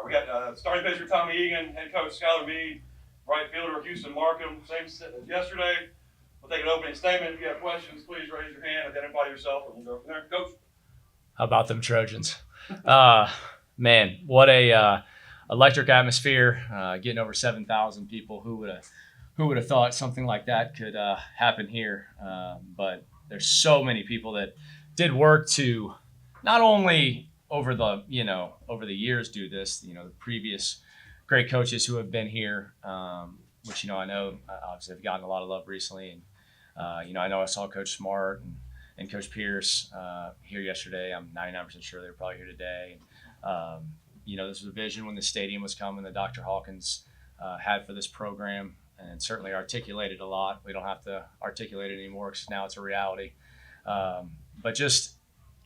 We got starting pitcher Tommy Egan, head coach Skylar Mead, right fielder Houston Markham, same as yesterday. We'll take an opening statement. If you have questions, please raise your hand, identify yourself, and we'll go from there. Coach. How about them Trojans? Man, what a electric atmosphere. Getting over 7,000 people. Who would have thought something like that could happen here? But there's so many people that did work to not only over the years do this. The previous great coaches who have been here, which I know obviously have gotten a lot of love recently, and I know I saw Coach Smart and Coach Pierce here yesterday. I'm 99% sure they were probably here today. This was a vision when the stadium was coming that Dr. Hawkins had for this program, and certainly articulated a lot. We don't have to articulate it anymore because now it's a reality. But just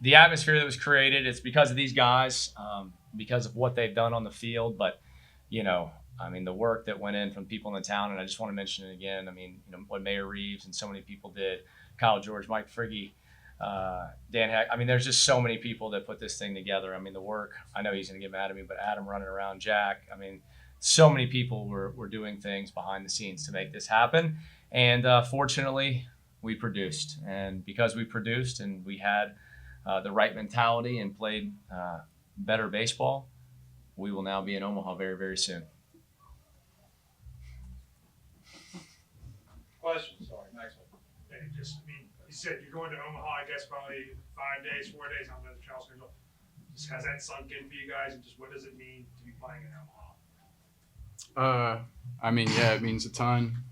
the atmosphere that was created, it's because of these guys, because of what they've done on the field. But, the work that went in from people in the town, and I just want to mention it again. What Mayor Reeves and so many people did, Kyle George, Mike Frigge, Dan Heck. There's just so many people that put this thing together. The work, I know he's going to get mad at me, but Adam running around, Jack. So many people were doing things behind the scenes to make this happen. And fortunately, we produced. And because we produced and we had the right mentality and played better baseball, we will now be in Omaha very, very soon. Questions? Sorry, next one. And you said you're going to Omaha, I guess, probably 5 days, 4 days. I don't know the travel schedule. Just has that sunk in for you guys, and just what does it mean to be playing in Omaha? Yeah, it means a ton.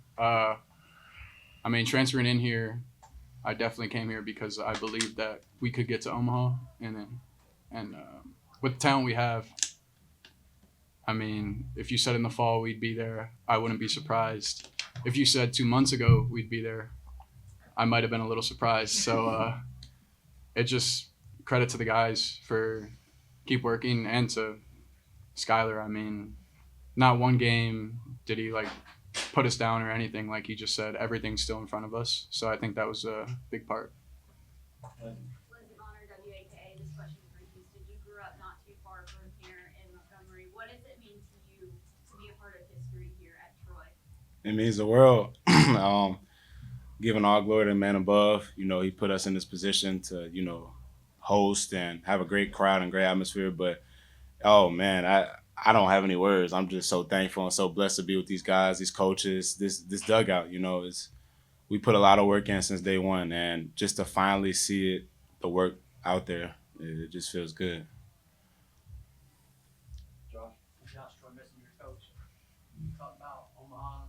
Transferring in here, I definitely came here because I believed that we could get to Omaha, and with the talent we have, if you said in the fall we'd be there, I wouldn't be surprised. If you said 2 months ago we'd be there, I might have been a little surprised. So it just credit to the guys for keep working, and to Skylar. Not one game did he put us down or anything. Like he just said, everything's still in front of us. So I think that was a big part. Lindsay Bonner, WAKA. This question is for Houston. You grew up not too far from here in Montgomery. What does it mean to you to be a part of history here at Troy? It means the world. Giving all glory to the man above. He put us in this position to, host and have a great crowd and great atmosphere. But, oh, man, I don't have any words. I'm just so thankful and so blessed to be with these guys, these coaches, this dugout. We put a lot of work in since day one. And just to finally see the work out there, it just feels good. Josh Troy Messenger, coach. You talk about Omaha,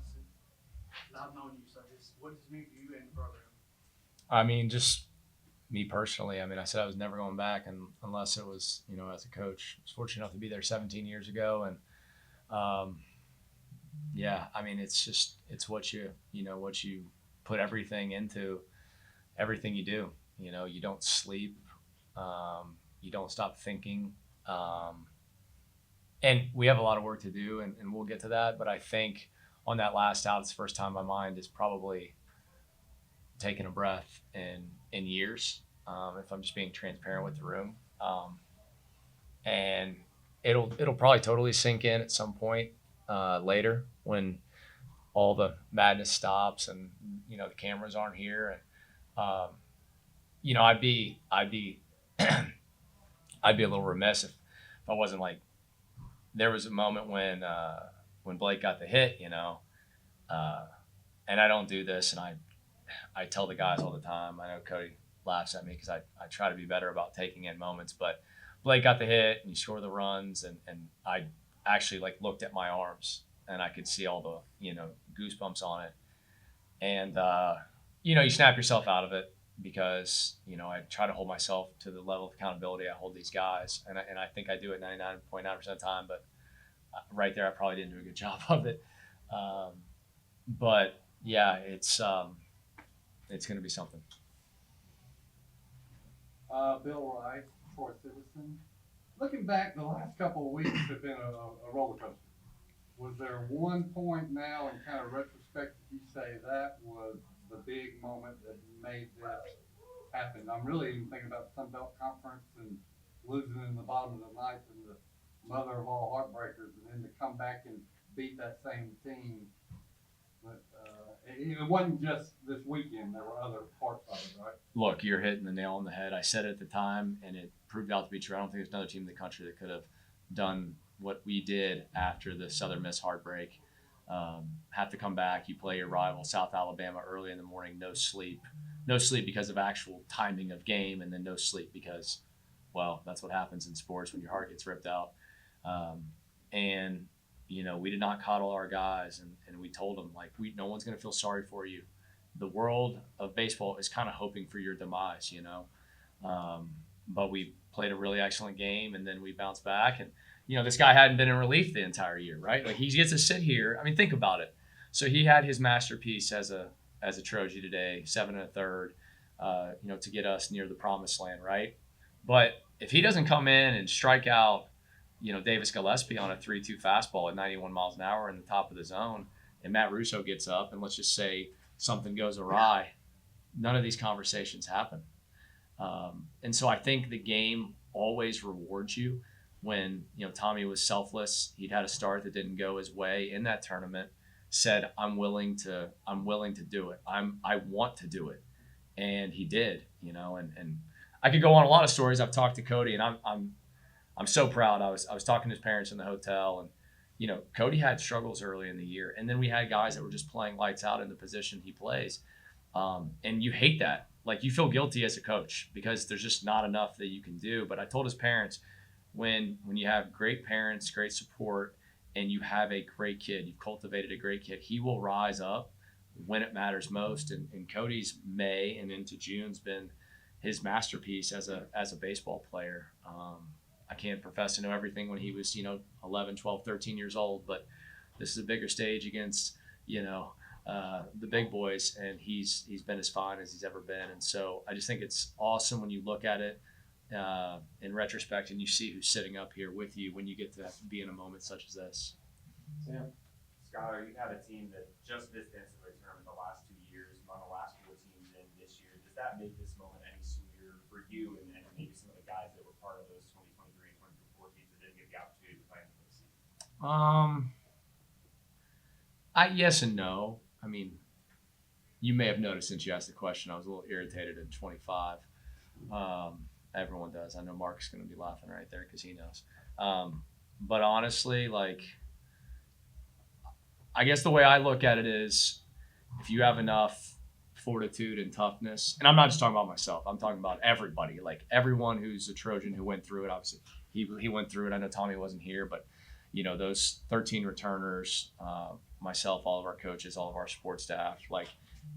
and I've known you, so what does it mean for you and the program? Just me personally. I said I was never going back, and unless it was, as a coach. I was fortunate enough to be there 17 years ago, and it's what you put everything into, everything you do. You don't sleep, you don't stop thinking. And we have a lot of work to do, and we'll get to that. But I think on that last out, it's the first time my mind is probably taking a breath in years, if I'm just being transparent with the room. And it'll probably totally sink in at some point later when all the madness stops and the cameras aren't here. And I'd be I'd be a little remiss if I wasn't there was a moment when Blake got the hit, and I don't do this, and I tell the guys all the time. I know Cody laughs at me because I try to be better about taking in moments, but Blake got the hit and you score the runs, and I actually looked at my arms and I could see all the goosebumps on it, and you snap yourself out of it because I try to hold myself to the level of accountability I hold these guys, and I think I do it 99.9% of the time, but right there I probably didn't do a good job of it. But yeah, it's going to be something. Bill Wright, Troy Citizen. Looking back, the last couple of weeks have been a roller coaster. Was there one point now in kind of retrospect that you say that was the big moment that made this happen? I'm really even thinking about the Sun Belt Conference and losing in the bottom of the ninth in the mother of all heartbreakers, and then to come back and beat that same team. But it wasn't just this weekend. There were other parts of it, right? Look, you're hitting the nail on the head. I said it at the time, and it proved out to be true. I don't think there's another team in the country that could have done what we did after the Southern Miss heartbreak. Have to come back. You play your rival, South Alabama, early in the morning, no sleep. No sleep because of actual timing of game, and then no sleep because, well, that's what happens in sports when your heart gets ripped out. And, you know, we did not coddle our guys, and we told them, like, no one's going to feel sorry for you. The world of baseball is kind of hoping for your demise, you know. But we played a really excellent game, and then we bounced back. And, you know, this guy hadn't been in relief the entire year, right? Like, he gets to sit here. I mean, think about it. So he had his masterpiece as a Trojan today, 7 1/3, you know, to get us near the promised land, right? But if he doesn't come in and strike out, you know, Davis Gillespie on a 3-2 fastball at 91 miles an hour in the top of the zone, and Matt Russo gets up, and let's just say something goes awry, none of these conversations happen. And so I think the game always rewards you. When, you know, Tommy was selfless, he'd had a start that didn't go his way in that tournament, said, I'm willing to do it. I want to do it. And he did, you know, and I could go on a lot of stories. I've talked to Cody, and I'm so proud. I was talking to his parents in the hotel, and, you know, Cody had struggles early in the year, and then we had guys that were just playing lights out in the position he plays. And you hate that. Like, you feel guilty as a coach because there's just not enough that you can do. But I told his parents, when you have great parents, great support, and you have a great kid, you've cultivated a great kid, he will rise up when it matters most. And Cody's May and into June's been his masterpiece as a baseball player. I can't profess to know everything when he was, you know, 11, 12, 13 years old, but this is a bigger stage against, you know, the big boys, and he's been as fine as he's ever been. And so I just think it's awesome when you look at it in retrospect and you see who's sitting up here with you when you get to be in a moment such as this. Sam, Skylar, you've had a team that just missed the NCAA tournament the last 2 years, on the last 4 teams in this year. Does that make this moment any sweeter for you and maybe some of the guys that were part of those 2023 and 2024 teams that didn't get the opportunity to play in the postseason? Yes and no. I mean, you may have noticed since you asked the question, I was a little irritated in 25. Everyone does. I know Mark's going to be laughing right there because he knows. But honestly, like, I guess the way I look at it is if you have enough fortitude and toughness, and I'm not just talking about myself, I'm talking about everybody, like everyone who's a Trojan who went through it. Obviously, he went through it. I know Tommy wasn't here, but, you know, those 13 returners, myself, all of our coaches, all of our support staff, like,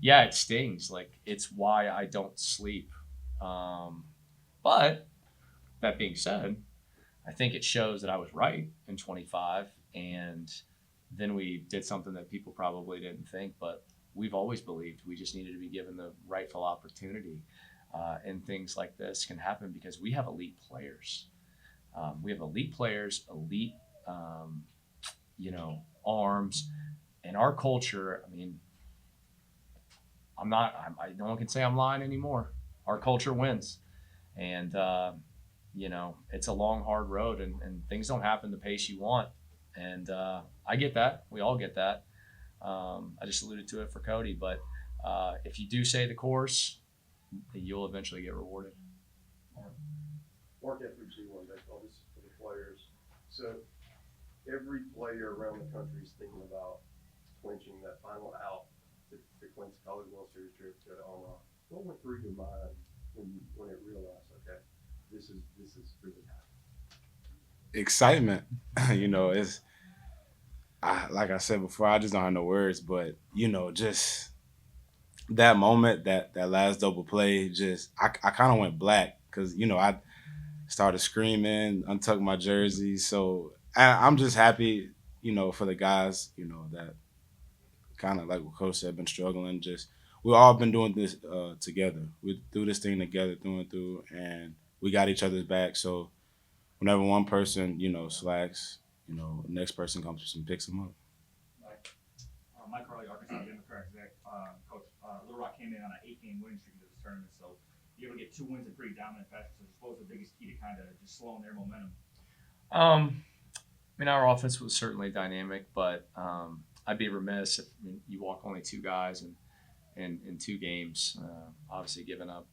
yeah, it stings. Like, it's why I don't sleep. But that being said, I think it shows that I was right in 25, and then we did something that people probably didn't think, but we've always believed we just needed to be given the rightful opportunity. And things like this can happen because we have elite players. Elite, you know, arms. And our culture, I mean, no one can say I'm lying anymore. Our culture wins. And, you know, it's a long, hard road, and things don't happen the pace you want. And I get that. We all get that. I just alluded to it for Cody. But if you do say the course, you'll eventually get rewarded. Mark F3C one baseball, this is for the players. So every player around the country is thinking about clinching that final out to clinch the College World Series trip to go to Omaha. What went through your mind when it realized, okay, this is really happening? Excitement. You know, like I said before, I just don't have no words, but, you know, just that moment, that last double play, just I kind of went black because, you know, I started screaming, untucked my jersey. So I'm just happy, you know, for the guys, you know, that kind of like what Coach said, been struggling. Just we've all been doing this together. We do this thing together through and through, and we got each other's back. So whenever one person, you know, slacks, you know, the next person comes and picks them up. Mike Carly, Arkansas Democrat exec. Coach, Little Rock came in on an 8-game winning streak into this tournament, so you're able to get 2 wins in pretty dominant fashion. So, I suppose the biggest key to kind of just slowing their momentum. mean, our offense was certainly dynamic, but I'd be remiss if you walk only two guys in two games. Obviously, giving up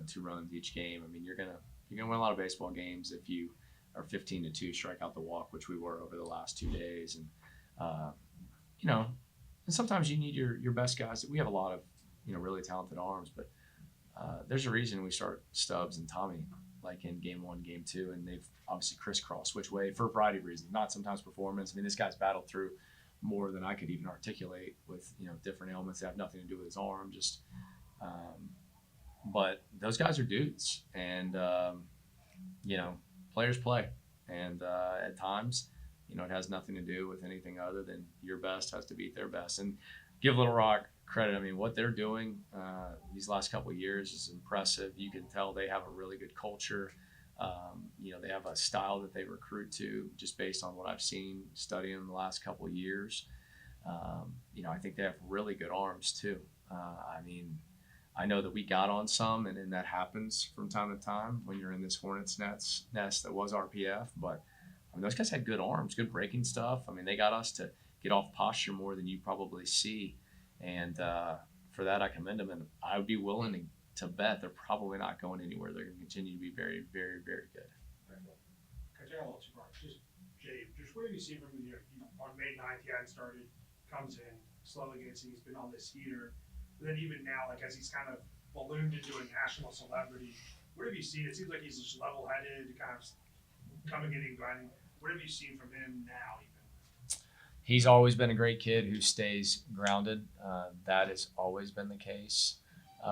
2 runs each game. I mean, you're gonna win a lot of baseball games if you are 15-2, strike out the walk, which we were over the last 2 days, and and sometimes you need your best guys. We have a lot of really talented arms, but there's a reason we start Stubbs and Tommy like in game 1, game 2, and they've obviously crisscrossed which way for a variety of reasons, not sometimes performance. I mean, this guy's battled through more than I could even articulate with different ailments that have nothing to do with his arm. Just, but those guys are dudes, and players play, and at times, it has nothing to do with anything other than your best has to beat their best. And give Little Rock credit. I mean, what they're doing these last couple of years is impressive. You can tell they have a really good culture. They have a style that they recruit to, just based on what I've seen studying in the last couple of years. I think they have really good arms too. I know that we got on some, and that happens from time to time when you're in this hornet's nest that was RPF. But those guys had good arms, good breaking stuff. I mean, they got us to get off posture more than you probably see. And for that, I commend them. And I would be willing to bet they're probably not going anywhere. They're going to continue to be very, very, very good. Just what have you seen from him? On May 9th, he hadn't started, comes in, slowly gets in, he's been on this heater. And then even now, like as he's kind of ballooned into a national celebrity, what have you seen? It seems like he's just level-headed, kind of coming in and grinding. What have you seen from him now even? He's always been a great kid who stays grounded. That has always been the case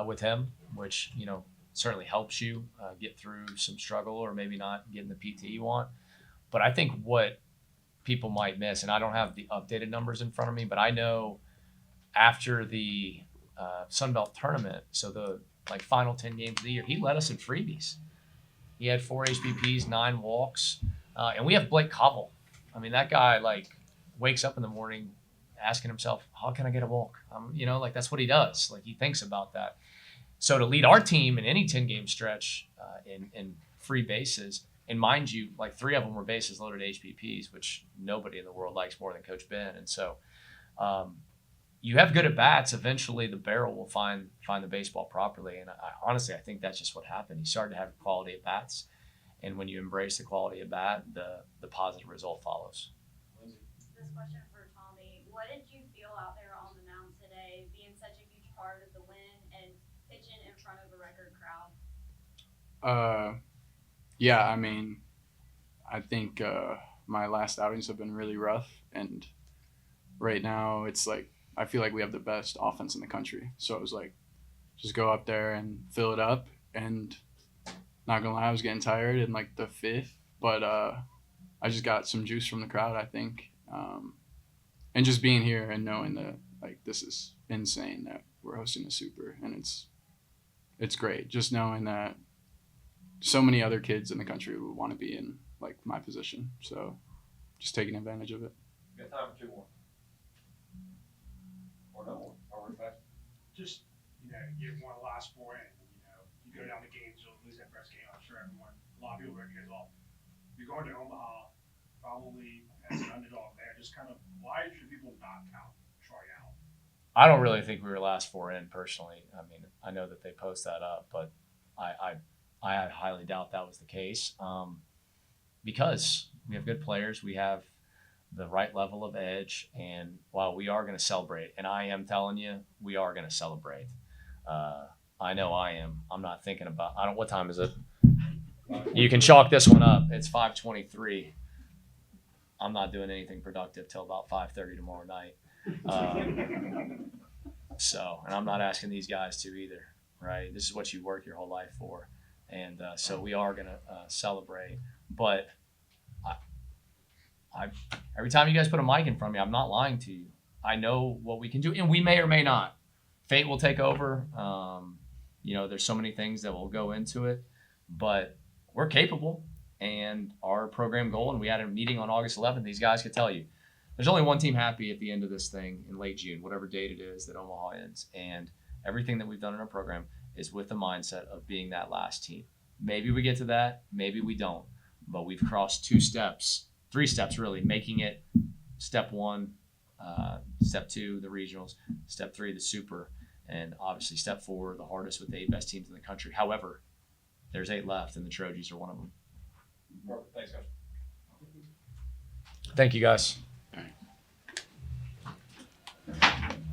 with him, which, certainly helps you get through some struggle or maybe not getting the PT you want. But I think what people might miss, and I don't have the updated numbers in front of me, but I know after the Sun Belt tournament, so the final 10 games of the year, he led us in freebies. He had 4 HBPs, 9 walks, and we have Blake Covell. I mean, that guy wakes up in the morning asking himself, how can I get a walk? That's what he does. He thinks about that. So to lead our team in any 10-game stretch in free bases, and mind you, 3 of them were bases loaded HBPs, which nobody in the world likes more than Coach Ben. And so you have good at-bats, eventually the barrel will find the baseball properly. And honestly, I think that's just what happened. He started to have quality at-bats, and when you embrace the quality at-bat, the positive result follows. This question for Tommy. What did you feel out there on the mound today, being such a huge part of the win and pitching in front of a record crowd? Yeah, I mean, I think my last outings have been really rough, and right now it's I feel like we have the best offense in the country. So it was just go up there and fill it up, and not gonna lie, I was getting tired in the 5th, but I just got some juice from the crowd, I think. And just being here and knowing that this is insane that we're hosting the Super, and it's great just knowing that so many other kids in the country would want to be in my position. So just taking advantage of it. We got time for 2 more. Or no more. Or we're back. Just, you've won the last 4 and, you go down the games, you'll lose that first game. I'm sure a lot of people are going to get off. You're going to Omaha, probably as an underdog there. Just kind of, why should people not count Troy out? I don't really think we were last 4 in personally. I mean, I know that they post that up, but I highly doubt that was the case because we have good players. We have the right level of edge, and while we are going to celebrate, and I am telling you, we are going to celebrate. I know I am. I'm not thinking about. What time is it? You can chalk this one up. It's 5:23. I'm not doing anything productive till about 5:30 tomorrow night. And I'm not asking these guys to either, right? This is what you work your whole life for. And so we are going to celebrate. But I every time you guys put a mic in front of me, I'm not lying to you. I know what we can do, and we may or may not. Fate will take over. There's so many things that will go into it. But we're capable, and our program goal, and we had a meeting on August 11th, these guys could tell you, there's only one team happy at the end of this thing in late June, whatever date it is that Omaha ends. And everything that we've done in our program is with the mindset of being that last team. Maybe we get to that, maybe we don't, but we've crossed 2 steps 3 steps really, making it step 1, step 2, the regionals, step 3, the super, and obviously step 4, the hardest with the 8 best teams in the country. However, there's 8 left, and the Trojans are one of them. Perfect. Thanks, Coach. Thank you, guys.